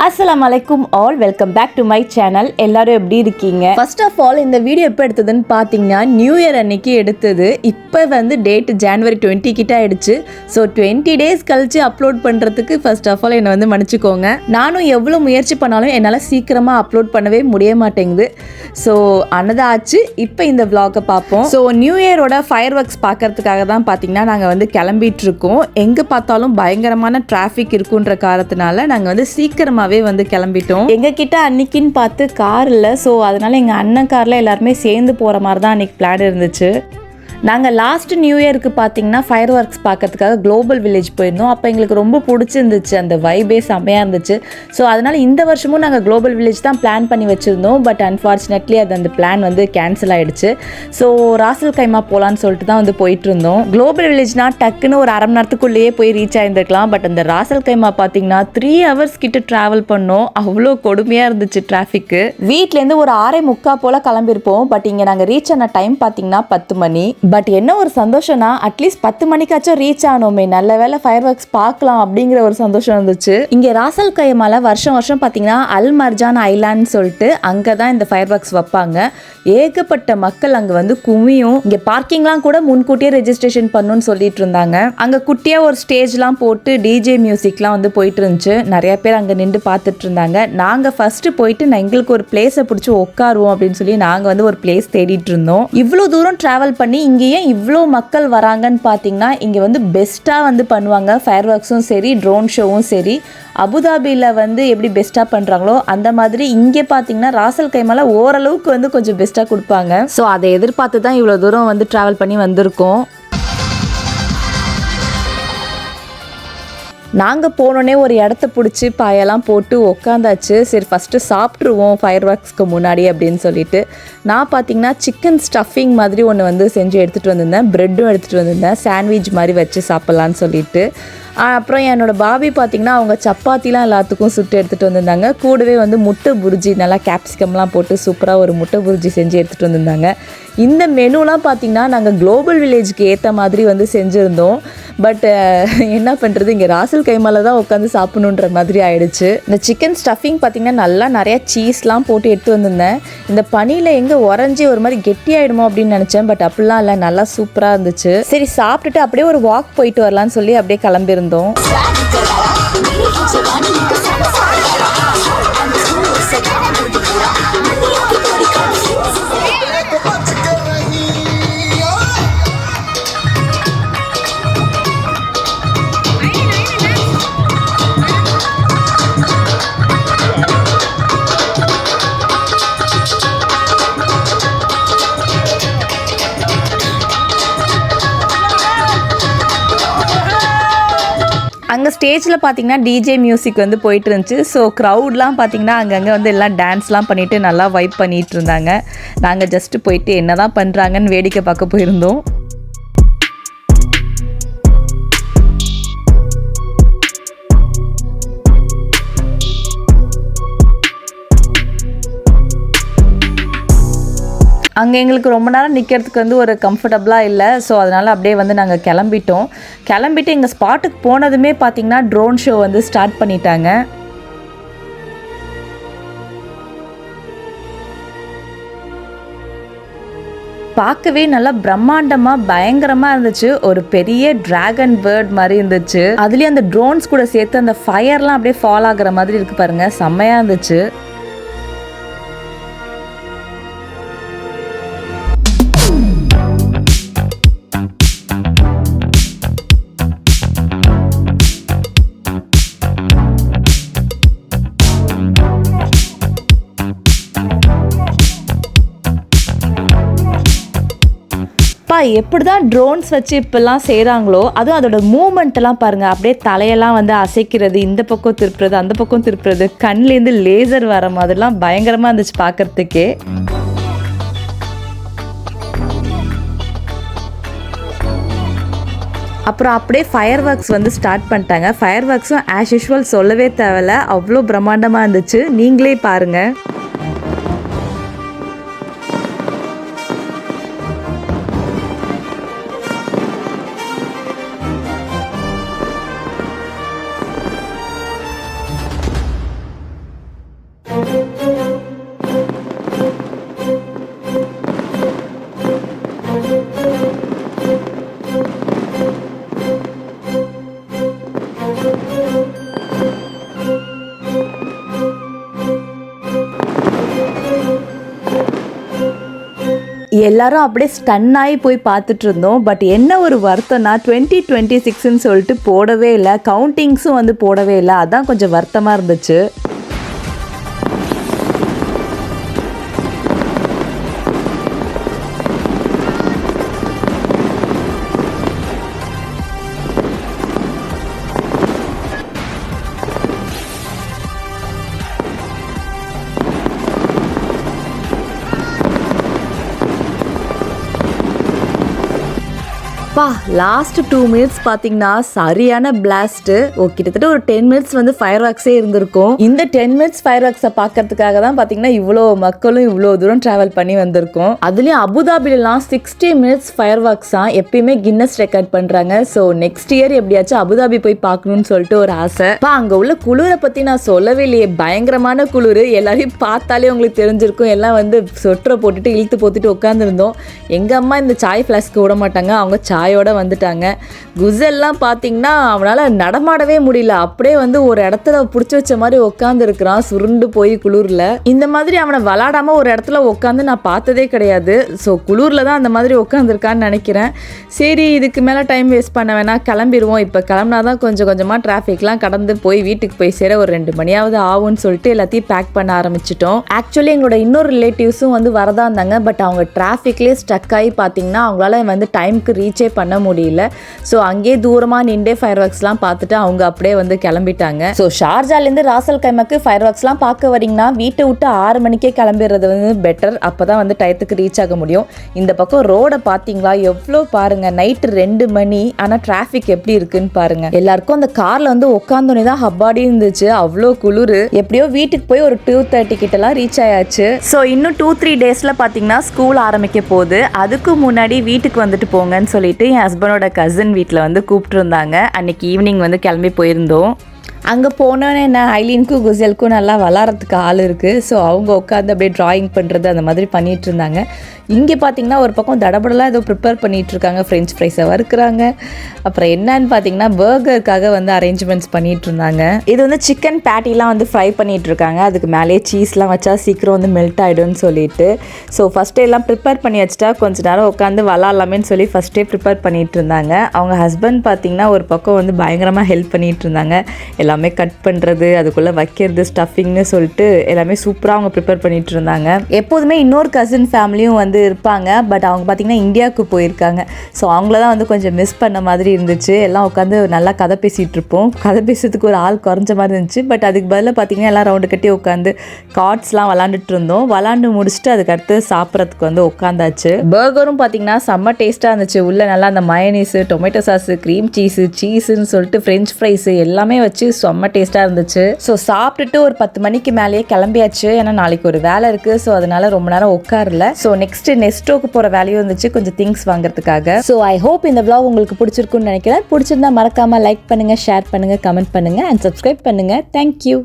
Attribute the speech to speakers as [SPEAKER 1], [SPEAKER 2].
[SPEAKER 1] அஸ்ஸலாமு அலைக்கும் all, welcome back to my channel. எல்லாரும் எப்படி இருக்கீங்க? ஃபர்ஸ்ட் ஆஃப் ஆல் இந்த வீடியோ எப்போ எடுத்ததுன்னு பார்த்தீங்கன்னா நியூ இயர் அன்னைக்கு எடுத்தது. இப்போ வந்து டேட் ஜனவரி 20 கிட்ட ஆயிடுச்சு. ஸோ 20 டேஸ் கழிச்சு அப்லோட் பண்ணுறதுக்கு ஃபர்ஸ்ட் ஆஃப் ஆல் என்னை வந்து மன்னிச்சுக்கோங்க. நானும் எவ்வளோ முயற்சி பண்ணாலும் என்னால் சீக்கிரமாக அப்லோட் பண்ணவே முடிய மாட்டேங்குது. ஸோ ஆச்சு. இப்போ இந்த vlog-ஐ பார்ப்போம். ஸோ நியூ இயரோட ஃபயர் ஒர்க்ஸ் பார்க்கறதுக்காக தான் பார்த்தீங்கன்னா நாங்கள் வந்து கிளம்பிட்டு இருக்கோம். எங்கே பார்த்தாலும் பயங்கரமான டிராஃபிக் இருக்குன்ற காரணத்தினால நாங்கள் வந்து சீக்கிரமாகவே வந்து கிளம்பிட்டோம். எங்ககிட்ட அன்னைக்குன்னு பார்த்து கார் இல்லை. ஸோ அதனால எங்கள் அண்ணன் காரில் எல்லாருமே சேர்ந்து போகிற மாதிரி தான் அன்றைக்கி பிளான் இருந்துச்சு. நாங்கள் லாஸ்ட் நியூ இயருக்கு பார்த்தீங்கன்னா ஃபயர் ஒர்க்ஸ் பார்க்கறதுக்காக குளோபல் வில்லேஜ் போயிருந்தோம். அப்போ எங்களுக்கு ரொம்ப பிடிச்சிருந்துச்சு, அந்த வைபே செம்மையாக இருந்துச்சு. ஸோ அதனால் இந்த வருஷமும் நாங்கள் குளோபல் வில்லேஜ் தான் பிளான் பண்ணி வச்சுருந்தோம். பட் அன்ஃபார்ச்சுனேட்லி அது அந்த பிளான் வந்து கேன்சல் ஆகிடுச்சு. ஸோ ராசல் கைமா போகலான்னு சொல்லிட்டு தான் வந்து போயிட்டு இருந்தோம். குளோபல் வில்லேஜ்னால் டக்குன்னு ஒரு அரை மணி நேரத்துக்குள்ளேயே போய் ரீச் ஆகிருந்துருக்கலாம். பட் அந்த ராசல் கைமா பார்த்தீங்கன்னா 3 hours கிட்ட ட்ராவல் பண்ணோம். அவ்வளோ கொடுமையாக இருந்துச்சு டிராஃபிக்கு. வீட்டிலேருந்து ஒரு 6:45 போல் கிளம்பியிருப்போம். பட் இங்கே நாங்கள் ரீச் ஆன டைம் பார்த்தீங்கன்னா 10 மணி. பட் என்ன ஒரு சந்தோஷம்னா அட்லீஸ்ட் 10 மணிக்காச்சும் ரீச் ஆனோமே, நல்ல வேலை ஃபயர் ஒர்க்ஸ் பார்க்கலாம் அப்படிங்கிற ஒரு சந்தோஷம் இருந்துச்சு. இங்கே ராசல் கைமால வருஷம் பார்த்தீங்கன்னா அல் மர்ஜான் ஐலாண்ட் சொல்லிட்டு அங்கே தான் இந்த ஃபயர் ஒர்க்ஸ் வைப்பாங்க. ஏகப்பட்ட மக்கள் அங்கே வந்து குமியும். இங்கே பார்க்கிங்லாம் கூட முன்கூட்டியே ரெஜிஸ்ட்ரேஷன் பண்ணணும்னு சொல்லிட்டு இருந்தாங்க. அங்கே குட்டியாக ஒரு ஸ்டேஜ்லாம் போட்டு டிஜே மியூசிக்லாம் வந்து போயிட்டு இருந்துச்சு. நிறைய பேர் அங்கே நின்று பார்த்துட்டு இருந்தாங்க. நாங்கள் ஃபர்ஸ்ட்டு போயிட்டு எங்களுக்கு ஒரு பிளேஸை பிடிச்சி உட்காருவோம் அப்படின்னு சொல்லி நாங்கள் வந்து ஒரு பிளேஸ் தேடிட்டு இருந்தோம். இவ்வளோ தூரம் ட்ராவல் பண்ணி இங்கே ஏன் இவ்வளோ மக்கள் வராங்கன்னு பார்த்தீங்கன்னா இங்கே வந்து பெஸ்ட்டாக வந்து பண்ணுவாங்க. ஃபயர் ஒர்க்ஸும் சரி, ட்ரோன் ஷோவும் சரி. அபுதாபியில் வந்து எப்படி பெஸ்ட்டாக பண்ணுறாங்களோ அந்த மாதிரி இங்கே பார்த்தீங்கன்னா ராசல் கைமால ஓரளவுக்கு வந்து கொஞ்சம் பெஸ்ட்டாக கொடுப்பாங்க. ஸோ அதை எதிர்பார்த்து தான் இவ்வளோ தூரம் வந்து ட்ராவல் பண்ணி வந்திருக்கோம். நாங்கள் போனோடனே ஒரு இடத்த பிடிச்சி பாயெல்லாம் போட்டு உக்காந்தாச்சு. சரி ஃபஸ்ட்டு சாப்பிட்ருவோம் ஃபயர் ஒர்க்ஸ்க்கு முன்னாடி அப்படின்னு சொல்லிட்டு நான் பார்த்தீங்கன்னா சிக்கன் ஸ்டஃபிங் மாதிரி ஒன்று வந்து செஞ்சு எடுத்துகிட்டு வந்திருந்தேன். ப்ரெட்டும் எடுத்துகிட்டு வந்திருந்தேன், சாண்ட்விச் மாதிரி வச்சு சாப்பிட்லான்னு சொல்லிட்டு. அப்புறம் என்னோடய பாபி பார்த்திங்கன்னா அவங்க சப்பாத்திலாம் எல்லாத்துக்கும் சுட்டு எடுத்துகிட்டு வந்திருந்தாங்க. கூடவே வந்து முட்டை புரிஜி, நல்லா கேப்சிகம்லாம் போட்டு சூப்பராக ஒரு முட்டை புரிஜி செஞ்சு எடுத்துகிட்டு வந்திருந்தாங்க. இந்த மெனுலாம் பார்த்திங்கன்னா நாங்கள் குளோபல் வில்லேஜுக்கு ஏற்ற மாதிரி வந்து செஞ்சுருந்தோம். பட் என்ன பண்ணுறது, இங்கே ராசல் கைமால தான் உட்காந்து சாப்பிடணுன்ற மாதிரி ஆயிடுச்சு. இந்த சிக்கன் ஸ்டஃபிங் பார்த்திங்கன்னா நல்லா நிறையா சீஸ்லாம் போட்டு எடுத்து வந்திருந்தேன். இந்த பனியில் எங்கே உறைஞ்சி ஒரு மாதிரி கெட்டியாயிடுமோ அப்படின்னு நினச்சேன். பட் அப்படிலாம் இல்லை, நல்லா சூப்பராக இருந்துச்சு. சரி சாப்பிட்டுட்டு அப்படியே ஒரு வாக் போயிட்டு வரலான்னு சொல்லி அப்படியே கிளம்பியிருந்தோம். அங்கே ஸ்டேஜில் பார்த்தீங்கன்னா டிஜே மியூசிக் வந்து போயிட்டு இருந்துச்சு. ஸோ க்ரௌட்லாம் பார்த்தீங்கன்னா அங்கங்கே வந்து எல்லாம் டான்ஸ்லாம் பண்ணிவிட்டு நல்லா வைப் பண்ணிகிட்டு இருந்தாங்க. நாங்கள் ஜஸ்ட்டு போயிட்டு என்ன தான் பண்ணுறாங்கன்னு வேடிக்கை பார்க்க போயிருந்தோம். அங்கே எங்களுக்கு ரொம்ப நேரம் நிற்கிறதுக்கு வந்து ஒரு கம்ஃபர்டபுளாக இல்லை. ஸோ அதனால் அப்படியே வந்து நாங்கள் கிளம்பிட்டு எங்கள் ஸ்பாட்டுக்கு போனதுமே பார்த்திங்கன்னா ட்ரோன் ஷோ வந்து ஸ்டார்ட் பண்ணிட்டாங்க. பார்க்கவே நல்லா பிரம்மாண்டமாக பயங்கரமாக இருந்துச்சு. ஒரு பெரிய டிராகன் பேர்ட் மாதிரி இருந்துச்சு. அதுலேயும் அந்த ட்ரோன்ஸ் கூட சேர்த்து அந்த ஃபயர்லாம் அப்படியே ஃபால் ஆகுற மாதிரி இருக்குது பாருங்கள், செம்மையாக இருந்துச்சு. எப்படி தான் ட்ரோன்ஸ் வச்சு இப்பெல்லாம் செய்கிறாங்களோ, அதுவும் அதோட மூமெண்ட்டெல்லாம் பாருங்கள். அப்படியே தலையெல்லாம் வந்து அசைக்கிறது, இந்த பக்கம் திருப்புறது, அந்த பக்கம் திருப்புறது, கண்லேருந்து லேசர் வர மாதிரிலாம் பயங்கரமாக இருந்துச்சு பார்க்குறதுக்கே. அப்புறம் அப்படியே ஃபயர் ஒர்க்ஸ் வந்து ஸ்டார்ட் பண்ணிட்டாங்க. ஃபயர் ஒர்க்ஸும் ஆஸ் யூஷுவல் சொல்லவே தேவையில்ல, அவ்வளோ பிரம்மாண்டமாக இருந்துச்சு. நீங்களே பாருங்கள். எல்லாரும் அப்படியே ஸ்டன் ஆகி போய் பார்த்துட்டு இருந்தோம். பட் என்ன ஒரு வருத்தம்னா 2026ன்னு சொல்லிட்டு போடவே இல்லை, கவுண்டிங்ஸும் வந்து போடவே இல்லை. அதான் கொஞ்சம் வருத்தமாக இருந்துச்சு. பா லாஸ்ட் 2 மினிட்ஸ் பார்த்தீங்கன்னா சரியான பிளாஸ்ட்டு. கிட்டத்தட்ட ஒரு 10 மினிட்ஸ் வந்து ஃபயர் ஒர்க்ஸே இருந்திருக்கும். இந்த 10 மினிட்ஸ் ஃபயர் ஒர்க்ஸை பார்க்கறதுக்காக தான் பார்த்தீங்கன்னா இவ்வளோ மக்களும் இவ்வளோ தூரம் ட்ராவல் பண்ணி வந்திருக்கோம். அதுலேயும் அபுதாபிலலாம் 60 மினிட்ஸ் ஃபயர் ஒர்க்ஸ் தான் எப்பயுமே கின்னஸ் ரெக்கார்ட் பண்ணுறாங்க. ஸோ நெக்ஸ்ட் இயர் எப்படியாச்சும் அபுதாபி போய் பார்க்கணும்னு சொல்லிட்டு ஒரு ஆசை. அங்கே உள்ள குளிரை பற்றி நான் சொல்லவே இல்லையே, பயங்கரமான குளிர். எல்லாரையும் பார்த்தாலே உங்களுக்கு தெரிஞ்சிருக்கும். எல்லாம் வந்து சொட்டரை போட்டுட்டு இழுத்து போட்டுட்டு உட்காந்துருந்தோம். எங்கள் அம்மா இந்த சாய் ஃப்ளாஸ்க்கு விட மாட்டாங்க, அவங்க சாயோட வந்துட்டாங்க. குசெல்லாம் பார்த்தீங்கன்னா அவனால் நடமாடவே முடியல, அப்படியே வந்து ஒரு இடத்துல பிடிச்சி வச்ச மாதிரி உட்காந்து இருக்கிறான் சுருண்டு போய் குளிரில். இந்த மாதிரி அவனை விளாடாமல் ஒரு இடத்துல உட்காந்து நான் பார்த்ததே கிடையாது. ஸோ குளிரில் தான் அந்த மாதிரி உட்காந்துருக்கான்னு நினைக்கிறேன். சரி இதுக்கு மேலே டைம் வேஸ்ட் பண்ண வேணாம், கிளம்பிடுவோம். இப்போ கிளம்புனா தான் கொஞ்சம் கொஞ்சமாக டிராஃபிக்லாம் கடந்து போய் வீட்டுக்கு போய் சேர ஒரு 2 மணியாவது ஆகும்னு சொல்லிட்டு எல்லாத்தையும் பேக் பண்ண ஆரம்பிச்சிட்டோம். ஆக்சுவலி எங்களோட இன்னொரு ரிலேட்டிவ்ஸும் வந்து வரதான் இருந்தாங்க. பட் அவங்க டிராஃபிக்லேயே ஸ்டக் ஆகி பார்த்தீங்கன்னா அவங்களால வந்து டைமுக்கு ரீச்சே பண்ண முடியல. ஸோ அங்கேயே தூரமாக நின்றே ஃபயர் ஒர்க்ஸ்லாம் பார்த்துட்டு அவங்க அப்படியே வந்து கிளம்பிட்டாங்க. ஸோ ஷார்ஜாலேருந்து ராசல் கைமாக்கு ஃபயர் ஒர்க்ஸ்லாம் பார்க்க வரீங்கன்னா வீட்டை விட்டு 6 மணிக்கே கிளம்பிடுறது வந்து பெட்டர். அப்போ தான் வந்து டயத்துக்கு ரீச் ஆக முடியும். இந்த பக்கம் ரோடை பார்த்தீங்களா எவ்வளோ பாருங்க, நைட்டு 2 மணி. ஆனால் டிராஃபிக் எப்படி இருக்குன்னு பாருங்க. எல்லாருக்கும் அந்த காரில் வந்து உட்காந்தோன்னே தான் ஹப்பாடி இருந்துச்சு, அவ்வளோ குளிர். எப்படியோ வீட்டுக்கு போய் ஒரு 2:30 கிட்டலாம் ரீச் ஆயாச்சு. ஸோ இன்னும் 2-3 டேஸில் பார்த்தீங்கன்னா ஸ்கூல் ஆரம்பிக்க போகுது. அதுக்கு முன்னாடி வீட்டுக்கு வந்துட்டு போங்கன்னு சொல்லிட்டு என் ஹஸ்பண்டோட கசின் வீட்டில் வந்து கூப்பிட்டுருந்தாங்க. அன்றைக்கி ஈவினிங் வந்து கிளம்பி போயிருந்தோம். அங்கே போனோன்னே என்ன ஐலீனுக்கும் குசலுக்கும் நல்லா விளாட்றதுக்கு ஆள் இருக்குது. ஸோ அவங்க உட்காந்து அப்படியே ட்ராயிங் பண்ணுறது அந்த மாதிரி பண்ணிகிட்டு இருந்தாங்க. இங்கே பார்த்தீங்கன்னா ஒரு பக்கம் தடபடலாம் ஏதோ ப்ரிப்பேர் பண்ணிகிட்ருக்காங்க, ஃப்ரெஞ்ச் ஃப்ரைஸை வறுக்கிறாங்க. அப்புறம் என்னன்னு பார்த்தீங்கன்னா பர்கருக்காக வந்து அரேஞ்ச்மெண்ட்ஸ் பண்ணிகிட்டு இருந்தாங்க. இது வந்து சிக்கன் பேட்டிலாம் வந்து ஃப்ரை பண்ணிகிட்ருக்காங்க. அதுக்கு மேலே சீஸ்லாம் வச்சா சீக்கிரம் வந்து மெல்ட் ஆகிடும்னு சொல்லிட்டு ஸோ ஃபஸ்ட்டே எல்லாம் ப்ரிப்பேர் பண்ணி வச்சுட்டா கொஞ்சம் நேரம் உட்காந்து விளாட்லாமேன்னு சொல்லி ஃபஸ்ட்டே ப்ரிப்பேர் பண்ணிகிட்டு இருந்தாங்க. அவங்க ஹஸ்பண்ட் பார்த்தீங்கன்னா ஒரு பக்கம் வந்து பயங்கரமாக ஹெல்ப் பண்ணிகிட்டு இருந்தாங்க. எல்லாமே கட் பண்ணுறது, அதுக்குள்ளே வைக்கிறது, ஸ்டஃபிங்னு சொல்லிட்டு எல்லாமே சூப்பராக அவங்க ப்ரிப்பேர் பண்ணிகிட்டு இருந்தாங்க. எப்போதுமே இன்னொரு கசின் ஃபேமிலியும் வந்து இருப்பாங்க. பட் அவங்க பார்த்திங்கன்னா இந்தியாவுக்கு போயிருக்காங்க. ஸோ அவங்கள தான் வந்து கொஞ்சம் மிஸ் பண்ண மாதிரி இருந்துச்சு. எல்லாம் உட்காந்து நல்லா கதை பேசிகிட்டு இருப்போம். கதை பேசுறதுக்கு ஒரு ஆள் குறைஞ்ச மாதிரி இருந்துச்சு. பட் அதுக்கு பதிலாக பார்த்திங்கன்னா எல்லாம் ரவுண்டு கட்டி உட்காந்து கார்ட்ஸ்லாம் விளாண்டுட்டு இருந்தோம். விளாண்டு முடிச்சுட்டு அதுக்கடுத்து சாப்பிட்றதுக்கு வந்து உட்காந்தாச்சு. பர்கரும் பார்த்திங்கன்னா செம்ம டேஸ்ட்டாக இருந்துச்சு. உள்ளே நல்லா அந்த மயனீஸு, டொமேட்டோ சாஸு, க்ரீம் சீஸுன்னு சொல்லிட்டு ஃப்ரெஞ்ச் ஃப்ரைஸு எல்லாமே வச்சு செம்ம டேஸ்ட்டாக இருந்துச்சு. ஸோ சாப்பிட்டுட்டு ஒரு 10 மணிக்கு மேலேயே கிளம்பியாச்சு. ஏன்னா நாளைக்கு ஒரு வேலை இருக்குது. ஸோ அதனால ரொம்ப நேரம் உட்காரல. ஸோ நெஸ்டோக்கு போகிற வேலையும் இருந்துச்சு கொஞ்சம் திங்ஸ் வாங்குறதுக்காக. ஸோ ஐ ஹோப் இந்த vlog உங்களுக்கு பிடிச்சிருக்குன்னு நினைக்கிறேன். பிடிச்சிருந்தா மறக்காமல் லைக் பண்ணுங்கள், ஷேர் பண்ணுங்கள், கமெண்ட் பண்ணுங்கள் அண்ட் சப்ஸ்கிரைப் பண்ணுங்கள். தேங்க்யூ.